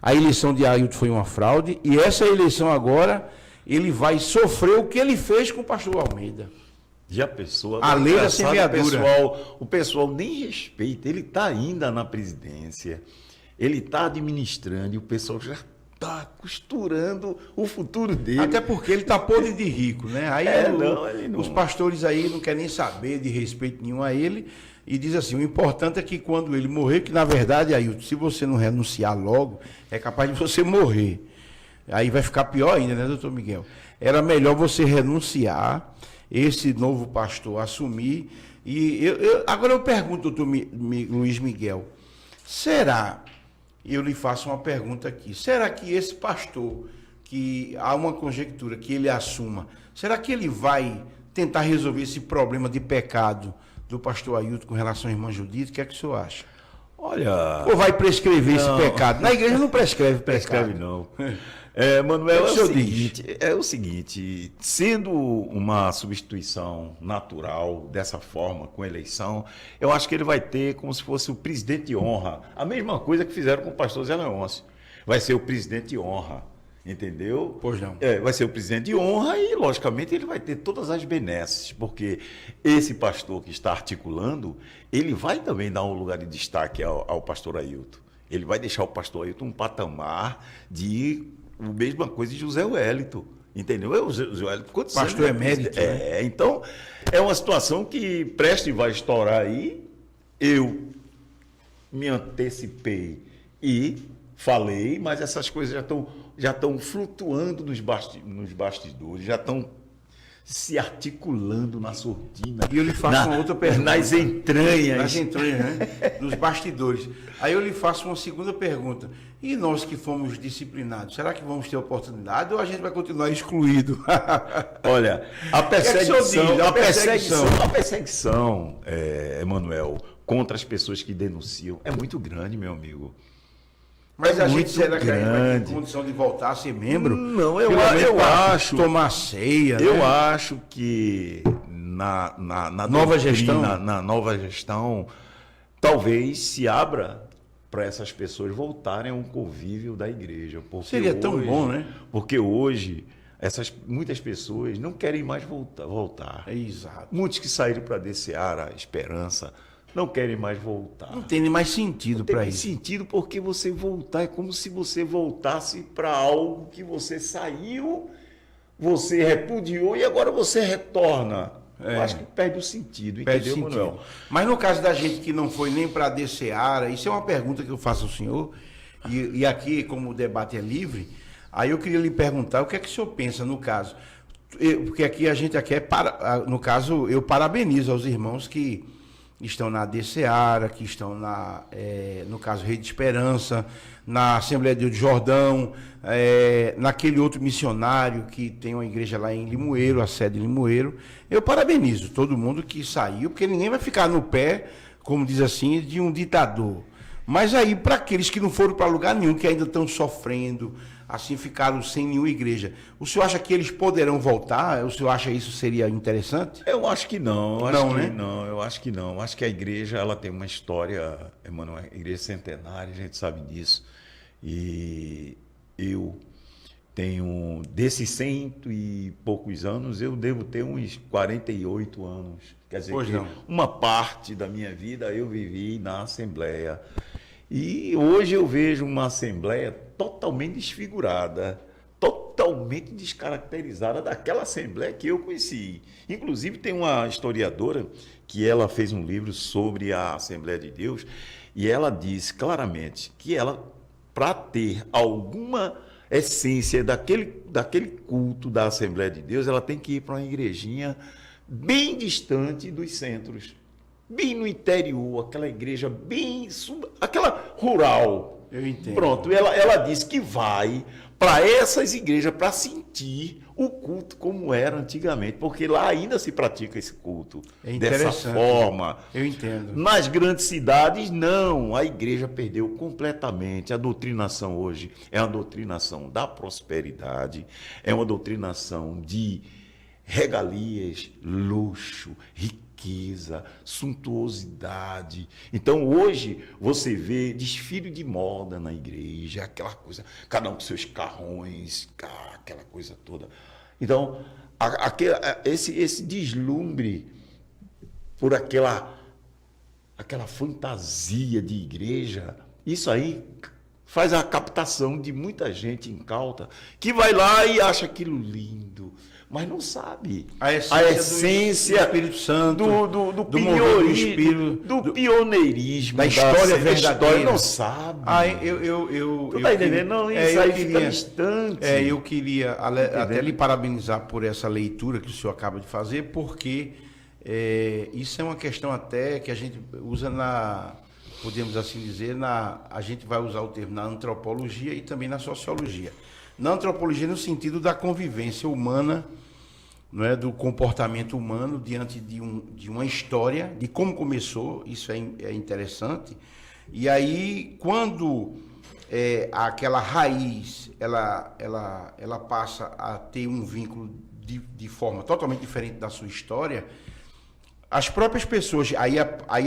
A eleição de Ailton foi uma fraude e essa eleição agora ele vai sofrer o que ele fez com o pastor Almeida. Já pensou? A lei da semeadura. O pessoal nem respeita. Ele está ainda na presidência, ele está administrando e o pessoal já está costurando o futuro dele. Até porque ele está podre de rico, né? Aí os pastores aí não querem nem saber de respeito nenhum a ele e diz assim, o importante é que quando ele morrer, que na verdade, Ailton, se você não renunciar logo, é capaz de você morrer. Aí vai ficar pior ainda, né, doutor Miguel? Era melhor você renunciar, esse novo pastor assumir. E agora eu pergunto, doutor Luiz Miguel, será, eu lhe faço uma pergunta aqui, será que esse pastor, que há uma conjectura que ele assuma, será que ele vai tentar resolver esse problema de pecado do pastor Ailton com relação à irmã Judite? O que é que o senhor acha? Olha... Ou vai prescrever esse pecado? Na igreja não prescreve pecado. Prescreve não. Manuel, é o seguinte, sendo uma substituição natural dessa forma, com eleição, eu acho que ele vai ter como se fosse o presidente de honra. A mesma coisa que fizeram com o pastor Zé Leôncio. Vai ser o presidente de honra, entendeu? Pois não. Vai ser o presidente de honra e, logicamente, ele vai ter todas as benesses, porque esse pastor que está articulando, ele vai também dar um lugar de destaque ao pastor Ailton. Ele vai deixar o pastor Ailton um patamar de... A mesma coisa de José Wellington, entendeu? José Wellington, quantos pastor anos? Emérito. Então, é uma situação que prestes vai estourar aí. Eu me antecipei e falei, mas essas coisas já estão flutuando nos bastidores, já estão se articulando na surdina. E eu lhe faço uma outra pergunta. Nas entranhas. Nas entranhas, né? Nos bastidores. Aí eu lhe faço uma segunda pergunta. E nós que fomos disciplinados, será que vamos ter oportunidade ou a gente vai continuar excluído? Olha, a perseguição, Emanuel, contra as pessoas que denunciam é muito grande, meu amigo. Mas a gente será que vai ter condição de voltar a ser membro? Não, eu acho. Tomar ceia. Eu né? acho que na nova gestão, na nova gestão, talvez se abra para essas pessoas voltarem a um convívio da igreja. Seria tão bom, né? Porque hoje muitas pessoas não querem mais voltar. É exato. Muitos que saíram para DCA, a Esperança, não querem mais voltar. Não tem nem mais sentido para isso. Não tem sentido porque você voltar é como se você voltasse para algo que você saiu, você repudiou e agora você retorna. Eu acho que perde o sentido, entendeu, Manuel? Mas no caso da gente que não foi nem para a DCA, isso é uma pergunta que eu faço ao senhor, e aqui, como o debate é livre, aí eu queria lhe perguntar o que é que o senhor pensa no caso. Porque aqui a gente no caso, eu parabenizo aos irmãos que estão na DCA, que estão no caso, Rede de Esperança, na Assembleia de Deus de Jordão, naquele outro missionário que tem uma igreja lá em Limoeiro, a sede em Limoeiro. Eu parabenizo todo mundo que saiu, porque ninguém vai ficar no pé, como diz assim, de um ditador. Mas aí, para aqueles que não foram para lugar nenhum, que ainda estão sofrendo, assim ficaram sem nenhuma igreja, o senhor acha que eles poderão voltar? O senhor acha isso seria interessante? Eu acho que não. Eu acho que não. Eu acho que a igreja ela tem uma história, Emanuel, igreja centenária, a gente sabe disso. E eu tenho, desses 100 e poucos anos, eu devo ter uns 48 anos. Quer dizer, uma parte da minha vida eu vivi na Assembleia. E hoje eu vejo uma Assembleia totalmente desfigurada, totalmente descaracterizada daquela Assembleia que eu conheci. Inclusive tem uma historiadora que ela fez um livro sobre a Assembleia de Deus e ela diz claramente que ela, para ter alguma essência daquele culto da Assembleia de Deus, ela tem que ir para uma igrejinha bem distante dos centros, bem no interior, aquela igreja bem aquela rural. Eu entendo. Pronto, ela disse que vai para essas igrejas para sentir o culto como era antigamente, porque lá ainda se pratica esse culto dessa forma. Eu entendo. Nas grandes cidades, não. A igreja perdeu completamente. A doutrinação hoje é uma doutrinação da prosperidade, é uma doutrinação de regalias, luxo, riqueza, riqueza, suntuosidade. Então, hoje, você vê desfile de moda na igreja, aquela coisa, cada um com seus carrões, aquela coisa toda. Então, esse deslumbre por aquela fantasia de igreja, isso aí faz a captação de muita gente incauta que vai lá e acha aquilo lindo, mas não sabe a essência do Espírito Santo, do pioneirismo, da história verdadeira. Não sabe. Tu tá entendendo? Não, isso aí fica distante. Eu queria até lhe parabenizar por essa leitura que o senhor acaba de fazer, porque isso é uma questão até que a gente usa podemos assim dizer, a gente vai usar o termo na antropologia e também na sociologia. Na antropologia, no sentido da convivência humana, não é, do comportamento humano diante de uma história, de como começou, isso é interessante. E aí, quando aquela raiz ela passa a ter um vínculo de forma totalmente diferente da sua história, as próprias pessoas, aí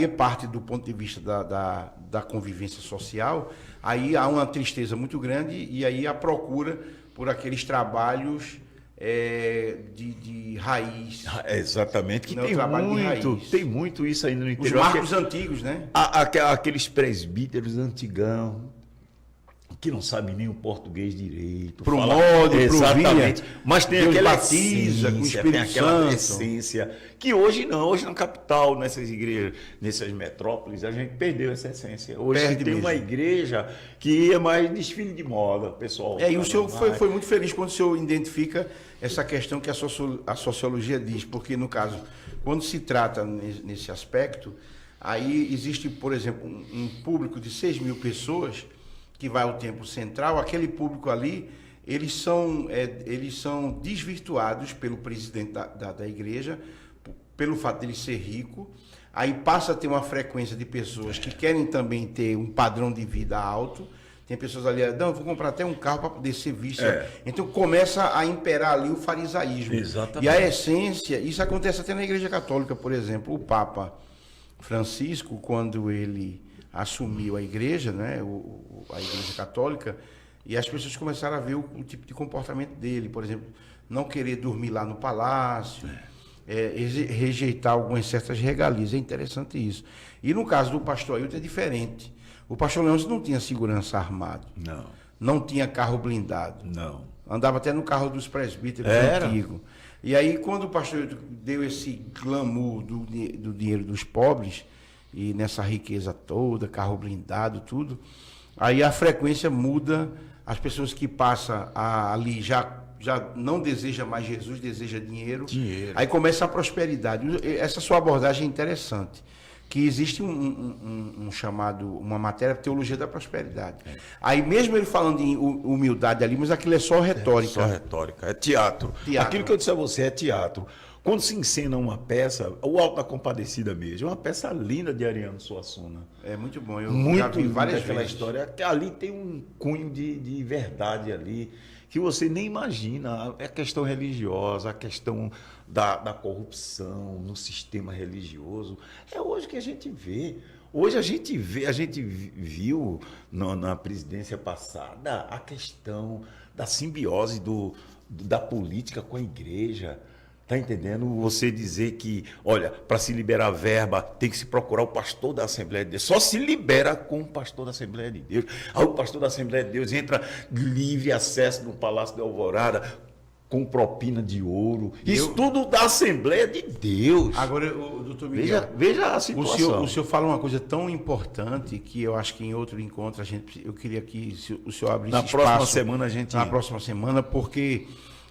é parte do ponto de vista da convivência social, aí há uma tristeza muito grande e aí a procura por aqueles trabalhos de raiz. Exatamente, que tem muito isso ainda no interior. Os marcos antigos, né? Aqueles presbíteros antigão, que não sabe nem o português direito. Pro modo, exatamente. Mas tem Deus aquela batiza, essência, com o Espírito tem aquela Santo. essência, que hoje não, hoje na capital, nessas igrejas, nessas metrópoles, a gente perdeu essa essência. Hoje tem uma igreja que é mais desfile de moda, pessoal. E o senhor foi muito feliz quando o senhor identifica essa questão que a sociologia diz, porque, no caso, quando se trata nesse aspecto, aí existe, por exemplo, um público de 6 mil pessoas que vai ao templo central, aquele público ali, eles são desvirtuados pelo presidente da igreja, pelo fato de ele ser rico, aí passa a ter uma frequência de pessoas que querem também ter um padrão de vida alto, tem pessoas ali, não, eu vou comprar até um carro para poder ser visto. Então começa a imperar ali o farisaísmo. Exatamente. E a essência, isso acontece até na Igreja Católica, por exemplo, o Papa Francisco, quando ele assumiu a igreja, né, a Igreja Católica, e as pessoas começaram a ver o tipo de comportamento dele, por exemplo, não querer dormir lá no palácio, rejeitar algumas certas regalias. É interessante isso. E no caso do pastor Ailton é diferente. O pastor Leôncio não tinha segurança armado. Não tinha carro blindado. Andava até no carro dos presbíteros antigos. E aí, quando o pastor Ailton deu esse glamour do dinheiro dos pobres, e nessa riqueza toda, carro blindado, tudo, aí a frequência muda, as pessoas que passam ali já não desejam mais Jesus, deseja dinheiro. Aí começa a prosperidade. Essa sua abordagem é interessante, que existe uma matéria, teologia da prosperidade. Aí mesmo ele falando em humildade ali, mas aquilo é só retórica. Só retórica, é teatro. Aquilo que eu disse a você é teatro. Quando se encena uma peça, o Alto da Compadecida mesmo, é uma peça linda de Ariano Suassuna. É muito bom, eu já vi várias vezes aquela história, que ali tem um cunho de verdade ali, que você nem imagina. É a questão religiosa, a questão da corrupção no sistema religioso. É hoje que a gente vê. Hoje a gente viu na presidência passada a questão da simbiose da política com a igreja. Está entendendo? Você dizer que, olha, para se liberar verba, tem que se procurar o pastor da Assembleia de Deus. Só se libera com o pastor da Assembleia de Deus. Aí o pastor da Assembleia de Deus entra livre acesso no Palácio da Alvorada, com propina de ouro. Isso tudo da Assembleia de Deus. Agora, doutor Miguel, veja a situação. O senhor fala uma coisa tão importante que eu acho que em outro encontro eu queria que o senhor abrisse espaço. Na próxima semana, porque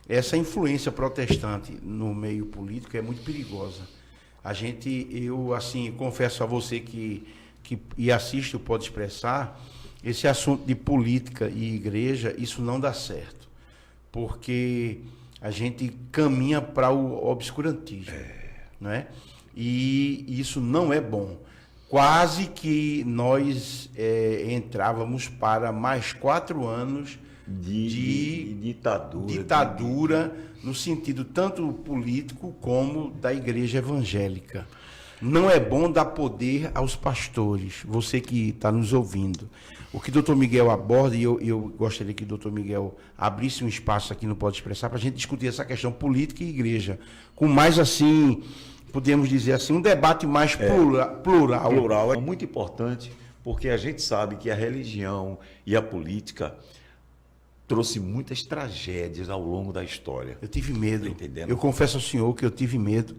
essa influência protestante no meio político é muito perigosa. Eu assim, confesso a você que assiste o Pode Expressar, esse assunto de política e igreja, isso não dá certo. Porque a gente caminha para o obscurantismo. Não é? E isso não é bom. Quase que nós entrávamos para mais 4 anos de ditadura no sentido tanto político como da igreja evangélica. Não é bom dar poder aos pastores, você que está nos ouvindo. O que o doutor Miguel aborda, e eu gostaria que o doutor Miguel abrisse um espaço aqui no Pode Expressar, para a gente discutir essa questão política e igreja, com mais assim, podemos dizer assim, um debate mais plural. Plural é muito importante, porque a gente sabe que a religião e a política trouxe muitas tragédias ao longo da história. Eu tive medo, tá entendendo? Eu confesso ao senhor que eu tive medo,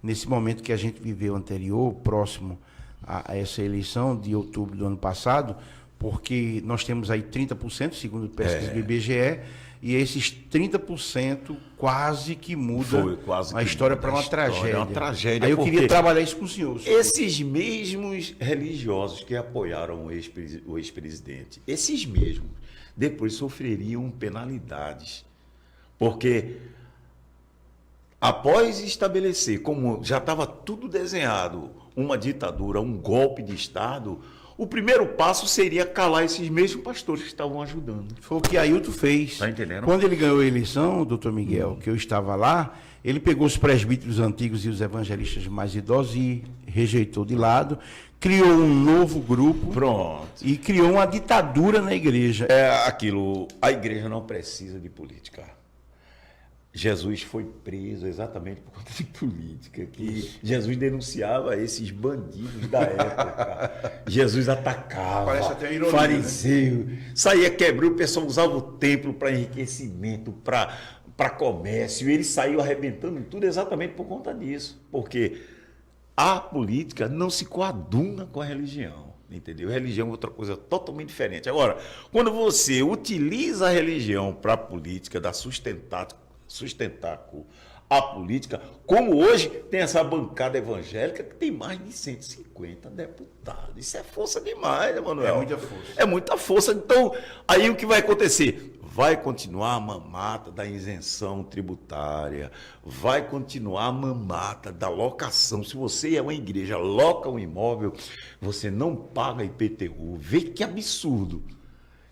nesse momento que a gente viveu anterior, próximo a essa eleição de outubro do ano passado, porque nós temos aí 30%, segundo pesquisa do IBGE, e esses 30% quase que muda a história para uma tragédia. É uma tragédia. Aí eu queria trabalhar isso com o senhor. Esses mesmos religiosos que apoiaram o ex-presidente, esses mesmos, depois sofreriam penalidades. Porque após estabelecer, como já estava tudo desenhado, uma ditadura, um golpe de Estado, o primeiro passo seria calar esses mesmos pastores que estavam ajudando. Foi o que Ailton fez. Tá entendendo? Quando ele ganhou a eleição, doutor Miguel, que eu estava lá, ele pegou os presbíteros antigos e os evangelistas mais idosos e rejeitou de lado, criou um novo grupo. Pronto. E criou uma ditadura na igreja. É aquilo, a igreja não precisa de política. Jesus foi preso exatamente por conta de política, que Jesus denunciava esses bandidos da época. Jesus atacava, Parece até ironia, fariseu, saía quebrando, o pessoal usava o templo para enriquecimento, para comércio, e ele saiu arrebentando tudo exatamente por conta disso, porque a política não se coaduna com a religião. Entendeu? A religião é outra coisa totalmente diferente. Agora, quando você utiliza a religião para a política, dá sustentáculo a política, como hoje tem essa bancada evangélica que tem mais de 150 deputados. Isso é força demais, né, Manuel? É muita força. É muita força. Então, aí o que vai acontecer? Vai continuar a mamata da isenção tributária, vai continuar a mamata da locação. Se você é uma igreja, loca um imóvel, você não paga IPTU. Vê que absurdo.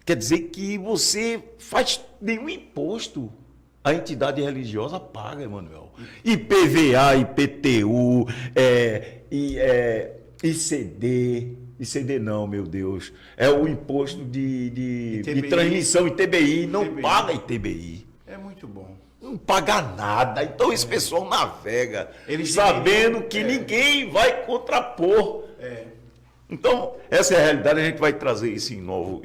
Quer dizer que você faz nenhum imposto. A entidade religiosa paga, Emanuel. IPVA, IPTU, ICD não, meu Deus. É o imposto de transmissão, ITBI, não paga ITBI. É muito bom. Não paga nada. Então esse pessoal navega, sabendo que ninguém vai contrapor. Então, essa é a realidade, a gente vai trazer isso em novo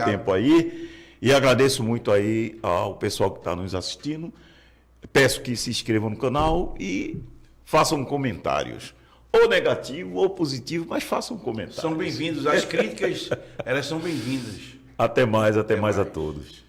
tempo aí. E agradeço muito aí ao pessoal que está nos assistindo. Peço que se inscrevam no canal e façam comentários. Ou negativo ou positivo, mas façam comentários. São bem-vindos. As críticas, elas são bem-vindas. Até mais a todos.